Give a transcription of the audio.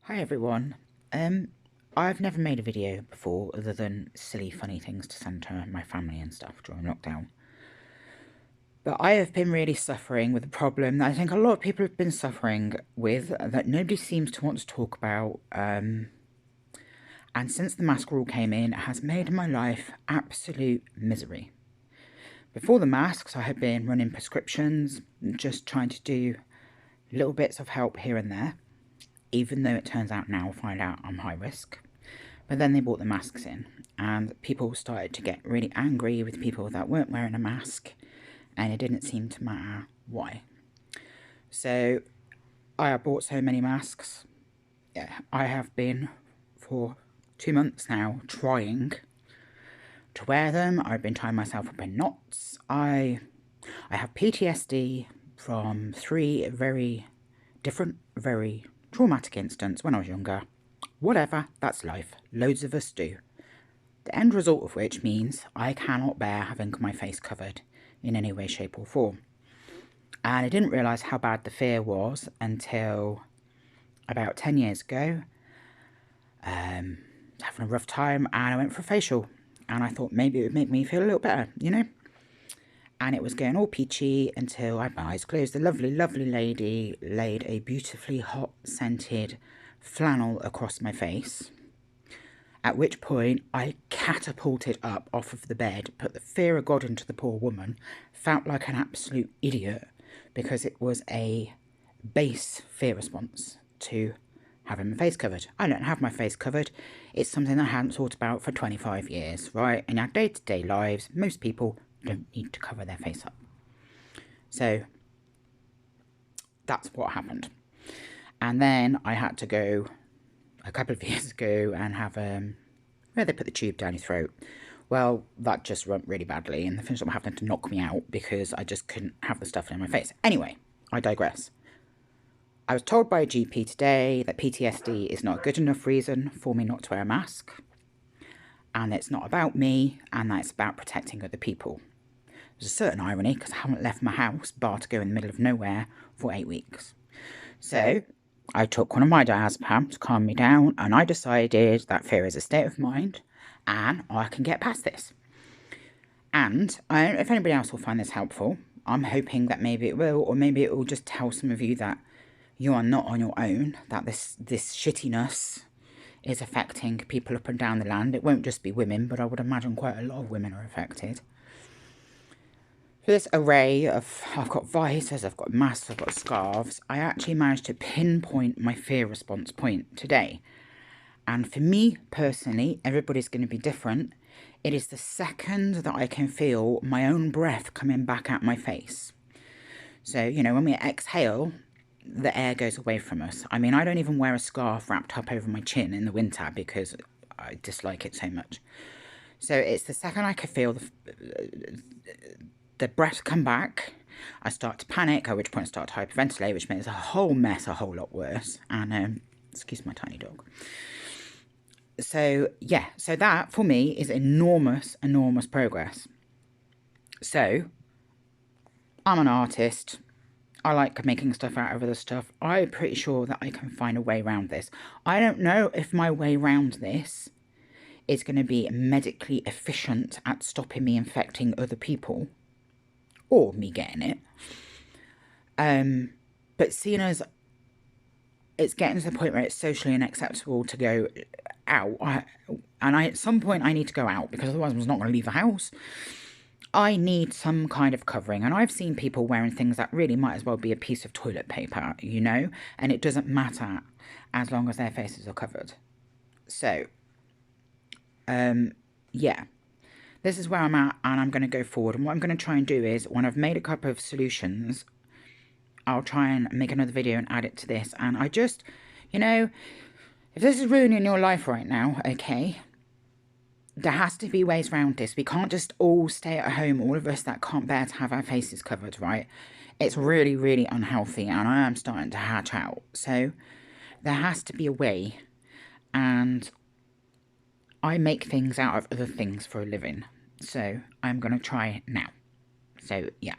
Hi everyone. I've never made a video before other than silly funny things to send to my family and stuff during lockdown. But I have been really suffering with a problem that I think a lot of people have been suffering with that nobody seems to want to talk about. And since the mask rule came in, it has made my life absolute misery. Before the masks, I had been running prescriptions, just trying to do little bits of help here and there. Even though it turns out now, I find out I'm high risk. But then they brought the masks in, and people started to get really angry with people that weren't wearing a mask, and it didn't seem to matter why. So I have bought so many masks. Yeah, I have been for 2 months now trying to wear them. I've been tying myself up in knots. I have PTSD from 3 very different, very traumatic incidents when I was younger. Whatever, that's life. Loads of us do. The end result of which means I cannot bear having my face covered in any way, shape or form. And I didn't realise how bad the fear was until about 10 years ago. Having a rough time, and I went for a facial. And I thought maybe it would make me feel a little better, you know? And it was going all peachy until I had my eyes closed. The lovely, lovely lady laid a beautifully hot scented flannel across my face. At which point I catapulted up off of the bed, put the fear of God into the poor woman, felt like an absolute idiot because it was a base fear response to having my face covered. I don't have my face covered. It's something I hadn't thought about for 25 years, right? In our day-to-day lives, most people don't need to cover their face up. So that's what happened. And then I had to go a couple of years ago and have where they put the tube down your throat. Well, that just went really badly, and they finished up having to knock me out because I just couldn't have the stuff in my face. Anyway, I digress. I was told by a GP today that PTSD is not a good enough reason for me not to wear a mask, and it's not about me, and that it's about protecting other people. There's a certain irony because I haven't left my house bar to go in the middle of nowhere for 8 weeks. So I took one of my diazepam to calm me down, and I decided that fear is a state of mind and I can get past this. And I don't know if anybody else will find this helpful. I'm hoping that maybe it will, or maybe it will just tell some of you that you are not on your own, that this shittiness is affecting people up and down the land. It won't just be women, but I would imagine quite a lot of women are affected. For this array of, I've got visors, I've got masks, I've got scarves, I actually managed to pinpoint my fear response point today. And for me personally, everybody's going to be different. It is the second that I can feel my own breath coming back at my face. So, you know, when we exhale, the air goes away from us. I mean, I don't even wear a scarf wrapped up over my chin in the winter because I dislike it so much. So it's the second I can feel the breath come back, I start to panic, at which point I start to hyperventilate, which makes the whole mess a whole lot worse. And, excuse my tiny dog. So, yeah, so that, for me, is enormous, enormous progress. So, I'm an artist. I like making stuff out of other stuff. I'm pretty sure that I can find a way around this. I don't know if my way around this is going to be medically efficient at stopping me infecting other people, or me getting it. But seeing as it's getting to the point where it's socially unacceptable to go out, at some point I need to go out because otherwise I'm just not going to leave the house. I need some kind of covering, and I've seen people wearing things that really might as well be a piece of toilet paper, you know, and it doesn't matter as long as their faces are covered. So, yeah. This is where I'm at, and I'm going to go forward. And what I'm going to try and do is, when I've made a couple of solutions, I'll try and make another video and add it to this. And I just, you know, if this is ruining your life right now, okay, there has to be ways around this. We can't just all stay at home, all of us that can't bear to have our faces covered, right? It's really, really unhealthy, and I am starting to hatch out. So there has to be a way, and I make things out of other things for a living. So I'm going to try now. So, yeah.